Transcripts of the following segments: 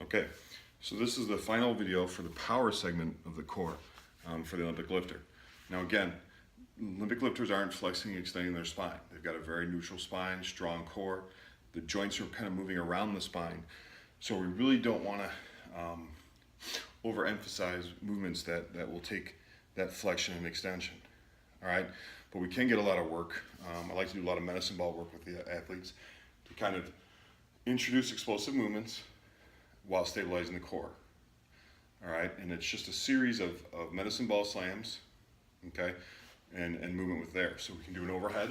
Okay, so this is the final video for the power segment of the core for the Olympic lifter. Now again, Olympic lifters aren't flexing and extending their spine. They've got a very neutral spine, strong core. The joints are kind of moving around the spine. So we really don't want to overemphasize movements that will take that flexion and extension. All right, but we can get a lot of work. I like to do a lot of medicine ball work with the athletes to kind of introduce explosive movements while stabilizing the core. All right, and it's just a series of medicine ball slams, okay, and movement with there. So we can do an overhead,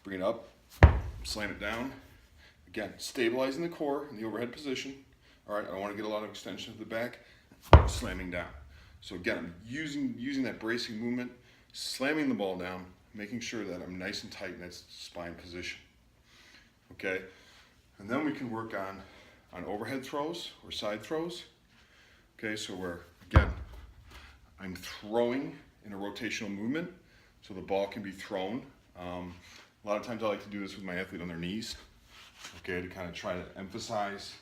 bring it up, slam it down. Again, stabilizing the core in the overhead position. All right, I want to get a lot of extension of the back, slamming down. So again, I'm using that bracing movement, slamming the ball down, making sure that I'm nice and tight in that spine position. Okay, and then we can work on overhead throws or side throws. Okay, so again, I'm throwing in a rotational movement, so the ball can be thrown. A lot of times I like to do this with my athlete on their knees, okay, to kind of try to emphasize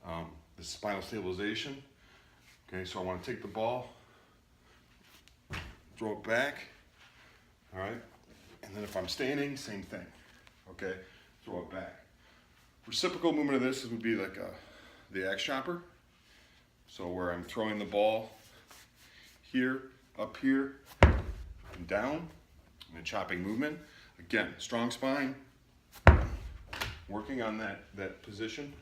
the spinal stabilization. Okay, so I want to take the ball, throw it back, all right, and then if I'm standing, same thing, okay, throw it back. Reciprocal movement of this would be like the axe chopper. So where I'm throwing the ball here, up here, and down, and a chopping movement. Again, strong spine, working on that position.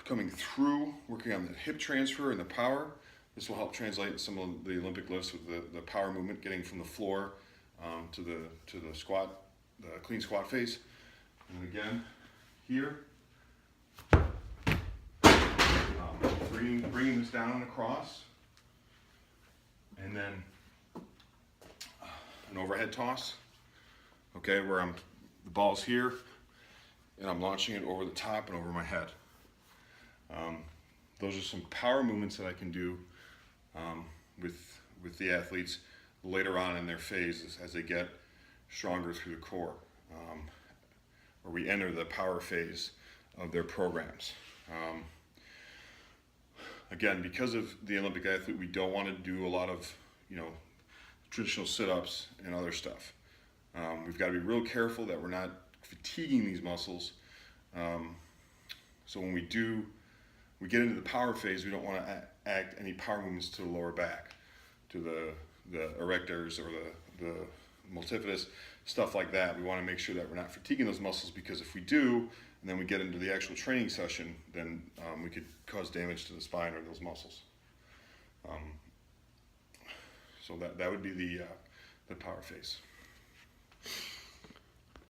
Coming through, working on the hip transfer and the power. This will help translate some of the Olympic lifts with the power movement, getting from the floor to the squat, the clean squat phase. And again, here, bringing this down and across, and then an overhead toss, okay, where the ball's here, and I'm launching it over the top and over my head. Those are some power movements that I can do with the athletes later on in their phases as they get stronger through the core, or we enter the power phase of their programs. Again, because of the Olympic athlete, we don't want to do a lot of, traditional sit-ups and other stuff. We've got to be real careful that we're not fatiguing these muscles. So when we get into the power phase, we don't want to act any power movements to the lower back, to the erectors or the multifidus, stuff like that. We want to make sure that we're not fatiguing those muscles, because if we do, and then we get into the actual training session, then we could cause damage to the spine or those muscles. So that would be the power phase.